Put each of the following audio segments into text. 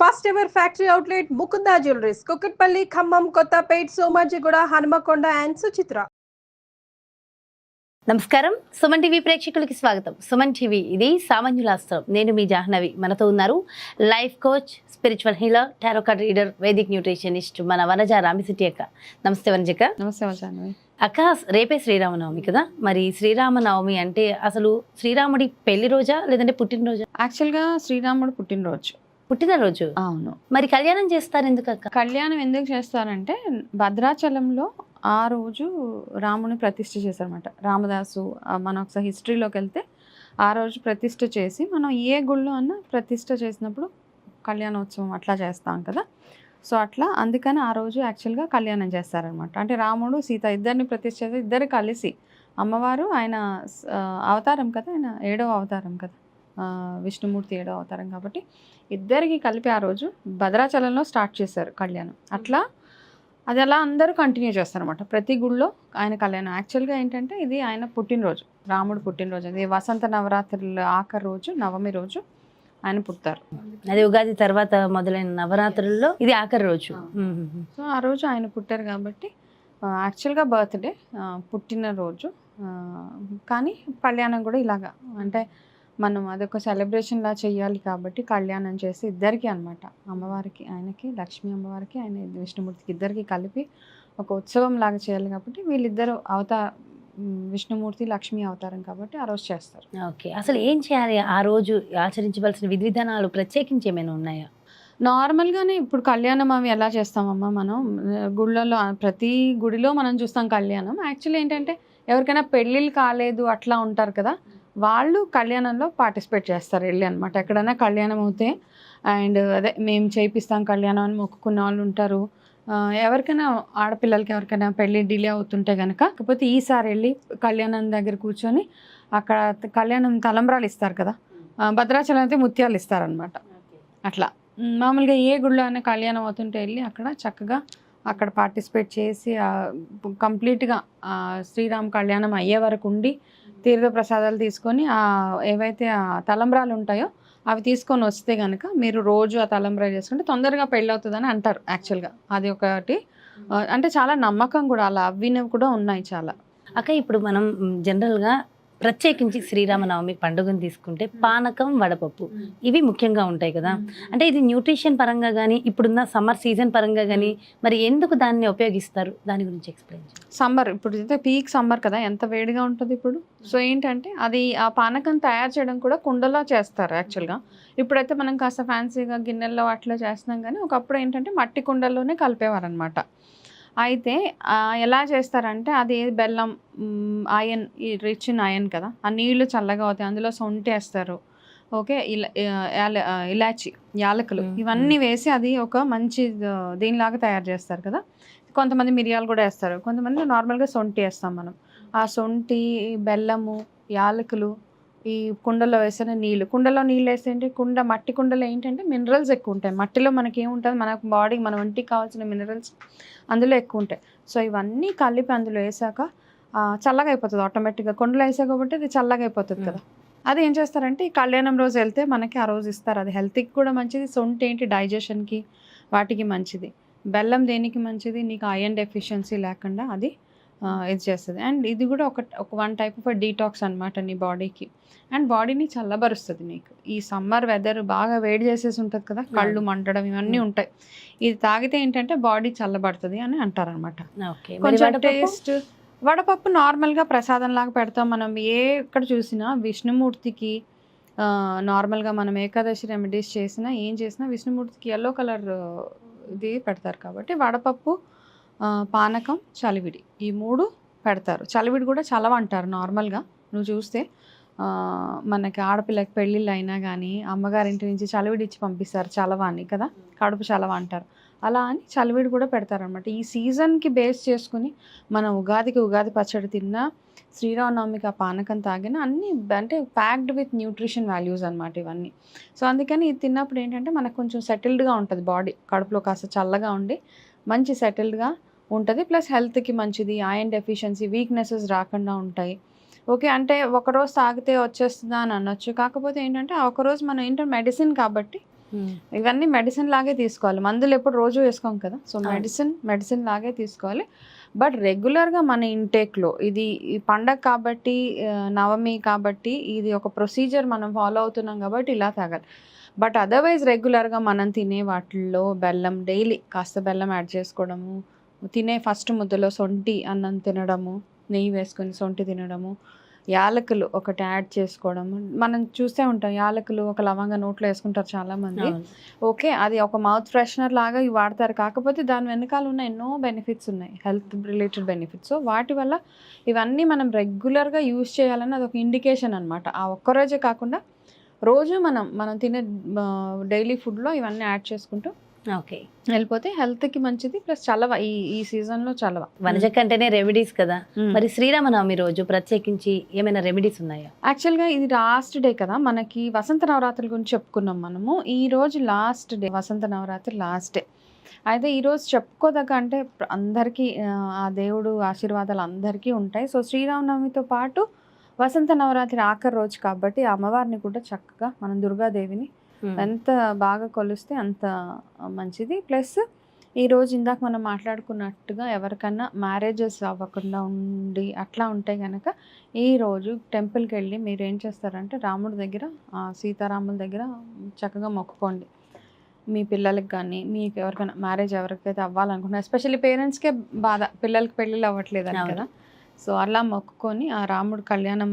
First ever factory outlet Mukunda jewelleries Kukatpally, Khammam, Kothapet, Somajiguda, Hanamkonda and Suchitra. నమస్కారం, Suman TV ప్రేక్షకులకి స్వాగతం. సుమన్ టీవీ ఇది సామాన్యులాస్త్రం. నేను మీ జాహ్నవి. మనతో ఉన్నారు life coach, spiritual healer, tarot card reader, Vedic nutritionist మన వనజ రామిశెట్టి అక్క. నమస్తే వనజక్క. నమస్తే జాహ్నవి అక్క, రేపే శ్రీరామనవమి కదా, మరి శ్రీరామనవమి అంటే అసలు శ్రీరాముడి పెళ్లి రోజా లేదంటే పుట్టినరోజా? యాక్చువల్గా శ్రీరాముడు పుట్టినరోజు. అవును. మరి కళ్యాణం చేస్తారు ఎందుకు అక్క? కళ్యాణం ఎందుకు చేస్తారంటే భద్రాచలంలో ఆ రోజు రాముని ప్రతిష్ఠ చేశారన్నమాట. రామదాసు మనం ఒకసారి హిస్టరీలోకి వెళ్తే ఆ రోజు ప్రతిష్ఠ చేసి మనం ఏ గుళ్ళో అన్నా ప్రతిష్ఠ చేసినప్పుడు కళ్యాణోత్సవం అట్లా చేస్తాం కదా. సో అట్లా అందుకని ఆ రోజు యాక్చువల్గా కళ్యాణం చేస్తారనమాట. అంటే రాముడు సీత ఇద్దరిని ప్రతిష్ఠ చేసి ఇద్దరు కలిసి, అమ్మవారు ఆయన అవతారం కదా, ఆయన 7వ అవతారం కదా, విష్ణుమూర్తి 7వ అవతారం కాబట్టి ఇద్దరికి కలిపి ఆ రోజు భద్రాచలంలో స్టార్ట్ చేశారు కళ్యాణం. అట్లా అది అలా అందరూ కంటిన్యూ చేస్తారనమాట. ప్రతి గుళ్ళో ఆయన కళ్యాణం. యాక్చువల్గా ఏంటంటే ఇది ఆయన పుట్టినరోజు, రాముడు పుట్టినరోజు. అది వసంత నవరాత్రుల ఆఖరి రోజు, నవమి రోజు ఆయన పుడతారు. అది ఉగాది తర్వాత మొదలైన నవరాత్రుల్లో ఇది ఆఖరి రోజు. సో ఆ రోజు ఆయన పుట్టారు కాబట్టి యాక్చువల్గా బర్త్డే, పుట్టినరోజు. కానీ కళ్యాణం కూడా ఇలాగా అంటే మనం అదొక సెలబ్రేషన్లా చేయాలి కాబట్టి కళ్యాణం చేసి ఇద్దరికి అనమాట, అమ్మవారికి, ఆయనకి, లక్ష్మీ అమ్మవారికి, ఆయన విష్ణుమూర్తికి ఇద్దరికి కలిపి ఒక ఉత్సవం లాగా చేయాలి కాబట్టి వీళ్ళిద్దరు విష్ణుమూర్తి లక్ష్మీ అవతారం కాబట్టి ఆ రోజు చేస్తారు. ఓకే, అసలు ఏం చేయాలి ఆ రోజు? ఆచరించవలసిన విధి విధానాలు ప్రత్యేకించి ఏమైనా ఉన్నాయా? నార్మల్గానే ఇప్పుడు కళ్యాణం అవి ఎలా చేస్తామమ్మా మనం గుళ్ళలో, ప్రతి గుడిలో మనం చూస్తాం కళ్యాణం. యాక్చువల్లీ ఏంటంటే ఎవరికైనా పెళ్ళిళ్ళు కాలేదు అట్లా ఉంటారు కదా, వాళ్ళు కళ్యాణంలో పార్టిసిపేట్ చేస్తారు వెళ్ళి అనమాట. ఎక్కడైనా కళ్యాణం అవుతే అండ్ అదే మేము చేయిస్తాం కళ్యాణం అని మొక్కుకున్న వాళ్ళు ఉంటారు. ఎవరికైనా ఆడపిల్లలకి ఎవరికైనా పెళ్ళి డిలే అవుతుంటే కనుక, కాకపోతే ఈసారి వెళ్ళి కళ్యాణం దగ్గర కూర్చొని అక్కడ కళ్యాణం తలంబ్రాలు ఇస్తారు కదా, భద్రాచలం అయితే ముత్యాలు ఇస్తారనమాట. అట్లా మామూలుగా ఏ గుళ్ళో అయినా కళ్యాణం అవుతుంటే వెళ్ళి అక్కడ చక్కగా అక్కడ పార్టిసిపేట్ చేసి కంప్లీట్గా శ్రీరామ్ కళ్యాణం అయ్యే వరకు ఉండి తీర్థ ప్రసాదాలు తీసుకొని ఏవైతే ఆ తలంబ్రాలు ఉంటాయో అవి తీసుకొని వస్తే కనుక మీరు రోజు ఆ తలంబ్రాలు చేసుకుంటే తొందరగా పెళ్ళి అవుతుందని అంటారు. యాక్చువల్గా అది ఒకటి, అంటే చాలా నమ్మకం కూడా, అలా అవ్వినవి కూడా ఉన్నాయి చాలా. అక్క, ఇప్పుడు మనం జనరల్గా ప్రత్యేకించి శ్రీరామనవమి పండుగను తీసుకుంటే పానకం, వడపప్పు ఇవి ముఖ్యంగా ఉంటాయి కదా. అంటే ఇది న్యూట్రిషన్ పరంగా కానీ, ఇప్పుడున్న సమ్మర్ సీజన్ పరంగా కానీ మరి ఎందుకు దాన్ని ఉపయోగిస్తారు, దాని గురించి ఎక్స్ప్లెయిన్ చేయండి. సమ్మర్ ఇప్పుడు అయితే పీక్ సమ్మర్ కదా, ఎంత వేడిగా ఉంటుంది ఇప్పుడు. సో ఏంటంటే అది ఆ పానకం తయారు చేయడం కూడా కుండలో చేస్తారు యాక్చువల్గా. ఇప్పుడైతే మనం కాస్త ఫ్యాన్సీగా గిన్నెల్లో అట్లా చేస్తున్నాం, కానీ ఒకప్పుడు ఏంటంటే మట్టి కుండల్లోనే కలిపేవారు అనమాట. అయితే ఎలా చేస్తారంటే అది బెల్లం, ఐరన్, రిచ్ ఇన్ ఐరన్ కదా, ఆ నీళ్లు చల్లగా అవుతాయి, అందులో సొంటి వేస్తారు, ఓకే, ఇలాచి, యాలకులు ఇవన్నీ వేసి అది ఒక మంచి దీనిలాగా తయారు చేస్తారు కదా. కొంతమంది మిరియాలు కూడా వేస్తారు, కొంతమంది నార్మల్గా సొంటి వేస్తాం మనం. ఆ సొంటి, బెల్లము, యాలకులు, ఈ కుండలో వేసిన నీళ్ళు, కుండలో నీళ్ళు వేస్తే ఏంటి, మట్టి కుండలో ఏంటంటే మినరల్స్ ఎక్కువ ఉంటాయి. మట్టిలో మనకి ఏముంటుంది, మన బాడీకి, మన ఒంటికి కావాల్సిన మినరల్స్ అందులో ఎక్కువ ఉంటాయి. సో ఇవన్నీ కలిపి అందులో వేసాక చల్లగా అయిపోతుంది ఆటోమేటిక్గా. కుండలో వేసా కాబట్టి అది చల్లగా అయిపోతుంది కదా. అది ఏం చేస్తారంటే ఈ కళ్యాణం రోజు వెళ్తే మనకి ఆ రోజు ఇస్తారు. అది హెల్త్కి కూడా మంచిది. సొంటి ఏంటి డైజెషన్కి వాటికి మంచిది. బెల్లం దేనికి మంచిది, నీకు ఐరన్ డెఫిషియన్సీ లేకుండా అది ఇది చేస్తుంది. అండ్ ఇది కూడా ఒక వన్ టైప్ ఆఫ్ డీటాక్స్ అనమాట నీ బాడీకి. అండ్ బాడీని చల్లబరుస్తుంది. నీకు ఈ సమ్మర్ వెదర్ బాగా వేడి చేసేసి ఉంటుంది కదా, కళ్ళు మంటడం ఇవన్నీ ఉంటాయి. ఇది తాగితే ఏంటంటే బాడీ చల్లబడుతుంది అని అంటారనమాట. కొంచెం టేస్ట్. వడపప్పు నార్మల్గా ప్రసాదం లాగా పెడతాం మనం. ఎక్కడ చూసినా విష్ణుమూర్తికి నార్మల్గా మనం ఏకాదశి రెమెడీస్ చేసినా ఏం చేసినా విష్ణుమూర్తికి ఎల్లో కలర్ ఇది పెడతారు కాబట్టి వడపప్పు, పానకం, చలివిడి ఈ 3 పెడతారు. చలివిడి కూడా చలవ అంటారు నార్మల్గా. నువ్వు చూస్తే మనకి ఆడపిల్లకి పెళ్ళిళ్ళు అయినా కానీ అమ్మగారింటి నుంచి చలివిడి ఇచ్చి పంపిస్తారు, చలవాన్ని కదా, కడుపు చలవ అంటారు. అలా అని చలివిడి కూడా పెడతారనమాట. ఈ సీజన్కి బేస్ చేసుకుని మనం ఉగాదికి ఉగాది పచ్చడి తిన్నా, శ్రీరామనవమికి ఆ పానకం తాగిన అన్నీ అంటే ప్యాక్డ్ విత్ న్యూట్రిషన్ వాల్యూస్ అనమాట ఇవన్నీ. సో అందుకని ఇది తిన్నప్పుడు ఏంటంటే మనకు కొంచెం సెటిల్డ్గా ఉంటుంది బాడీ, కడుపులో కాస్త చల్లగా ఉండి మంచి సెటిల్డ్గా ఉంటుంది. ప్లస్ హెల్త్కి మంచిది, ఐరన్ డెఫిషియన్సీ, వీక్నెసెస్ రాకుండా ఉంటాయి. ఓకే, అంటే ఒకరోజు తాగితే వచ్చేస్తుందా అని అనొచ్చు. కాకపోతే ఏంటంటే ఆ ఒకరోజు మనం ఏంటంటే మెడిసిన్ కాబట్టి ఇవన్నీ మెడిసిన్ లాగే తీసుకోవాలి. మందులు ఎప్పుడు రోజు వేసుకోం కదా, సో మెడిసిన్ లాగే తీసుకోవాలి. బట్ రెగ్యులర్గా మన ఇంటేక్లో ఇది ఈ పండగ కాబట్టి, నవమి కాబట్టి ఇది ఒక ప్రొసీజర్ మనం ఫాలో అవుతున్నాం కాబట్టి ఇలా తాగాలి. బట్ అదర్వైజ్ రెగ్యులర్గా మనం తినే వాటిల్లో బెల్లం, డైలీ కాస్త బెల్లం యాడ్ చేసుకోవడము, తినే ఫస్ట్ ముద్దలో సొంటి అన్నం తినడము, నెయ్యి వేసుకొని సొంటి తినడము, యాలకులు ఒకటి యాడ్ చేసుకోవడము. మనం చూస్తూ ఉంటాం యాలకులు ఒక లవంగా నోట్లో వేసుకుంటారు చాలామంది. ఓకే, అది ఒక మౌత్ ఫ్రెషనర్ లాగా ఇవి వాడతారు. కాకపోతే దాని వెనకాల ఉన్న ఎన్నో బెనిఫిట్స్ ఉన్నాయి, హెల్త్ రిలేటెడ్ బెనిఫిట్స్. సో వాటి వల్ల ఇవన్నీ మనం రెగ్యులర్గా యూజ్ చేయాలని అది ఒక ఇండికేషన్ అనమాట. ఆ ఒక్కరోజే కాకుండా రోజు మనం తినే డైలీ ఫుడ్లో ఇవన్నీ యాడ్ చేసుకుంటూ ఓకే వెళ్ళిపోతే హెల్త్కి మంచిది. ప్లస్ చలవ, ఈ సీజన్లో చలవ. వనజక్క అంటేనే రెమెడీస్ కదా, మరి శ్రీరామనవమి రోజు ప్రత్యేకించి ఏమైనా రెమెడీస్ ఉన్నాయా? యాక్చువల్గా ఇది లాస్ట్ డే కదా, మనకి వసంత నవరాత్రుల గురించి చెప్పుకున్నాం మనము. ఈ రోజు లాస్ట్ డే, వసంత నవరాత్రి లాస్ట్ డే. అయితే ఈరోజు చెప్పుకోదగ్గ అంటే అందరికీ ఆ దేవుడు ఆశీర్వాదాలు అందరికీ ఉంటాయి. సో శ్రీరామనవమితో పాటు వసంత నవరాత్రి ఆఖరి రోజు కాబట్టి అమ్మవారిని కూడా చక్కగా మనం దుర్గాదేవిని ఎంత బాగా కొలిస్తే అంత మంచిది. ప్లస్ ఈరోజు ఇందాక మనం మాట్లాడుకున్నట్టుగా ఎవరికన్నా మ్యారేజెస్ అవ్వకుండా ఉండి అట్లా ఉంటే కనుక ఈరోజు టెంపుల్కి వెళ్ళి మీరు ఏం చేస్తారంటే రాముడి దగ్గర, సీతారాముల దగ్గర చక్కగా మొక్కుకోండి. మీ పిల్లలకి కానీ మీకు ఎవరికైనా మ్యారేజ్ ఎవరికైతే అవ్వాలనుకుంటున్నారు, ఎస్పెషల్లీ పేరెంట్స్కే బాధ పిల్లలకి పెళ్ళిళ్ళు అవ్వట్లేదని కదా. సో అలా మొక్కుకొని ఆ రాముడు కళ్యాణం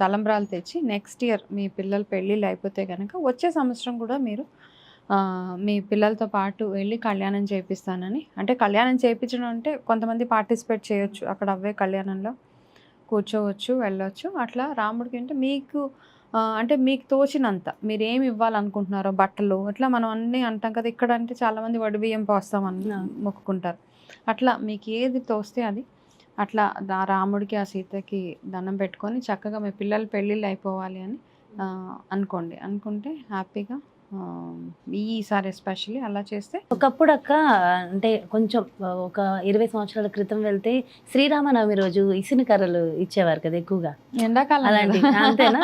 తలంబ్రాలు తెచ్చి నెక్స్ట్ ఇయర్ మీ పిల్లల పెళ్ళిళ్ళు అయిపోతే కనుక వచ్చే సంవత్సరం కూడా మీరు మీ పిల్లలతో పాటు వెళ్ళి కళ్యాణం చేపిస్తానని. అంటే కళ్యాణం చేయించడం అంటే కొంతమంది పార్టిసిపేట్ చేయొచ్చు, అక్కడ అవే కళ్యాణంలో కూర్చోవచ్చు, వెళ్ళొచ్చు. అట్లా రాముడికి అంటే మీకు అంటే మీకు తోచినంత మీరు ఏమి ఇవ్వాలనుకుంటున్నారో, బట్టలు ఇట్లా మనం అన్నీ అంటాం కదా. ఇక్కడ అంటే చాలామంది వడి బియ్యం పోస్తామని మొక్కుకుంటారు. అట్లా మీకు ఏది తోస్తే అది అట్లా రాముడికి ఆ సీతకి దండం పెట్టుకొని చక్కగా మీ పిల్లల పెళ్ళిళ్ళు అయిపోవాలి అని అనుకోండి. అనుకుంటే హ్యాపీగా ఈసారి ఎస్పెషల్లీ అలా చేస్తే. ఒకప్పుడు అక్క అంటే కొంచెం ఒక 20 సంవత్సరాల క్రితం వెళ్తే శ్రీరామనవమి రోజు ఇసుని కర్రలు ఇచ్చేవారు కదా ఎక్కువగా. ఎండాకాలం అలాంటి అంతేనా?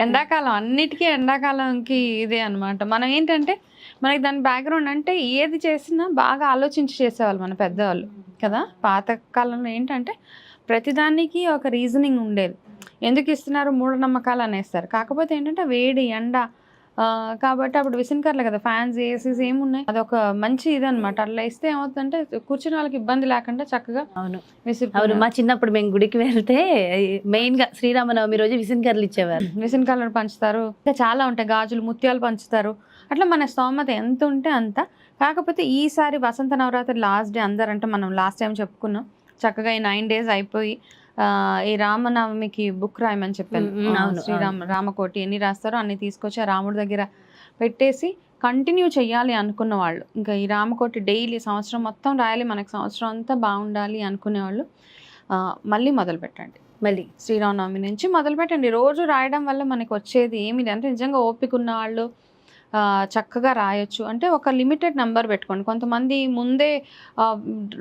ఎండాకాలం అన్నిటికీ ఎండాకాలంకి ఇదే అనమాట. మనం ఏంటంటే మనకి దాని బ్యాక్గ్రౌండ్ అంటే ఏది చేసినా బాగా ఆలోచించి చేసేవాళ్ళు మన పెద్దవాళ్ళు కదా. పాతకాలంలో ఏంటంటే ప్రతిదానికి ఒక రీజనింగ్ ఉండేది. ఎందుకు ఇస్తున్నారు, మూఢనమ్మకాలు అనేస్తారు. కాకపోతే ఏంటంటే వేడి, ఎండ కాబట్టి అప్పుడు విసనకర్లు కదా, ఫ్యాన్స్, ఏసీస్ ఏమున్నాయి, అదొక మంచి ఇదనమాట. అట్లా ఇస్తే ఏమవుతుందంటే కూర్చుని వాళ్ళకి ఇబ్బంది లేకుండా చక్కగా అవును. మా చిన్నప్పుడు మేము గుడికి వెళ్తే మెయిన్ గా శ్రీరామనవమి రోజు విసనకర్లు ఇచ్చేవారు. విసనకర్లు పంచుతారు, ఇంకా చాలా ఉంటాయి, గాజులు, ముత్యాలు పంచుతారు. అట్లా మన స్తోమత ఎంత ఉంటే అంత. కాకపోతే ఈసారి వసంత నవరాత్రి లాస్ట్ డే అందరంటే మనం లాస్ట్ టైం చెప్పుకున్నాం చక్కగా ఈ 9 days అయిపోయి ఈ రామనవమికి బుక్ రాయమని చెప్పాను. రామకోటి ఎన్ని రాస్తారో అన్ని తీసుకొచ్చి ఆ రాముడి దగ్గర పెట్టేసి కంటిన్యూ చేయాలి అనుకున్న వాళ్ళు, ఇంకా ఈ రామకోటి డైలీ సంవత్సరం మొత్తం రాయాలి, మనకి సంవత్సరం అంతా బాగుండాలి అనుకునేవాళ్ళు మళ్ళీ మొదలు పెట్టండి. మళ్ళీ శ్రీరామనవమి నుంచి మొదలు పెట్టండి. రోజు రాయడం వల్ల మనకి వచ్చేది ఏమి అంటే నిజంగా ఓపిక ఉన్న వాళ్ళు చక్కగా రాయొచ్చు. అంటే ఒక లిమిటెడ్ నెంబర్ పెట్టుకోండి. కొంతమంది ముందే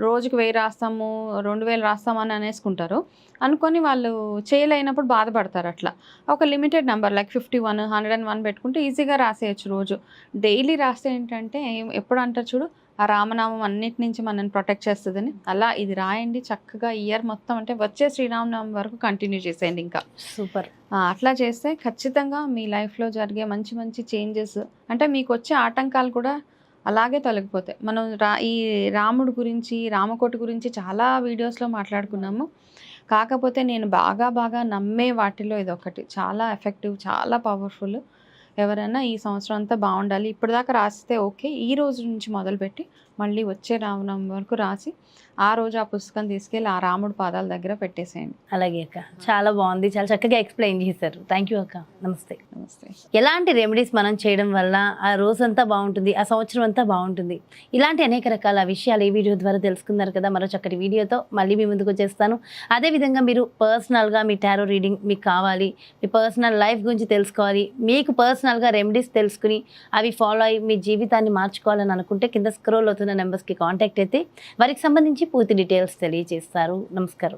రోజుకి 1000 రాస్తాము, 2000 రాస్తామని అనేసుకుంటారు. అనుకొని వాళ్ళు చేయలేనప్పుడు బాధపడతారు. అట్లా ఒక లిమిటెడ్ నెంబర్ లైక్ 51, 101 పెట్టుకుంటే ఈజీగా రాసేయచ్చు. రోజు డైలీ రాస్తే ఏంటంటే ఎప్పుడు అంటారు చూడు, ఆ రామనామం అన్నిటి నుంచి మనల్ని ప్రొటెక్ట్ చేస్తుందని. అలా ఇది రాయండి చక్కగా ఇయర్ మొత్తం, అంటే వచ్చే శ్రీరామనవమి వరకు కంటిన్యూ చేసేయండి. ఇంకా సూపర్. అట్లా చేస్తే ఖచ్చితంగా మీ లైఫ్లో జరిగే మంచి మంచి చేంజెస్, అంటే మీకు వచ్చే ఆటంకాలు కూడా అలాగే తొలగిపోతాయి. మనం ఈ రాముడి గురించి, రామకోటి గురించి చాలా వీడియోస్లో మాట్లాడుకున్నాము. కాకపోతే నేను బాగా నమ్మే వాటిలో ఇదొకటి చాలా ఎఫెక్టివ్, చాలా పవర్ఫుల్. ఎవరైనా ఈ సంవత్సరం అంతా బాగుండాలి, ఇప్పటిదాకా రాస్తే ఓకే, ఈ రోజు నుంచి మొదలుపెట్టి మళ్ళీ వచ్చే రామనవమి వరకు రాసి ఆ రోజు ఆ పుస్తకం తీసుకెళ్ళి ఆ రాముడి పాదాల దగ్గర పెట్టేసేయండి. అలాగే అక్క, చాలా బాగుంది, చాలా చక్కగా ఎక్స్ప్లెయిన్ చేశారు. థ్యాంక్ యూ అక్క. నమస్తే. నమస్తే. ఎలాంటి రెమెడీస్ మనం చేయడం వల్ల ఆ రోజంతా బాగుంటుంది, ఆ సంవత్సరం అంతా బాగుంటుంది, ఇలాంటి అనేక రకాల విషయాలు ఈ వీడియో ద్వారా తెలుసుకున్నారు కదా. మరో చక్కటి వీడియోతో మళ్ళీ మీ ముందుకు వచ్చేస్తాను. అదేవిధంగా మీరు పర్సనల్గా మీ టారో రీడింగ్ మీకు కావాలి, మీ పర్సనల్ లైఫ్ గురించి తెలుసుకోవాలి, మీకు పర్సనల్గా రెమెడీస్ తెలుసుకుని అవి ఫాలో అయ్యి మీ జీవితాన్ని మార్చుకోవాలని అనుకుంటే కింద స్క్రోల్ అవుతున్న నెంబర్స్కి కాంటాక్ట్ అయితే వారికి సంబంధించి పూర్తి డీటెయిల్స్ తెలియజేస్తారు. నమస్కారం.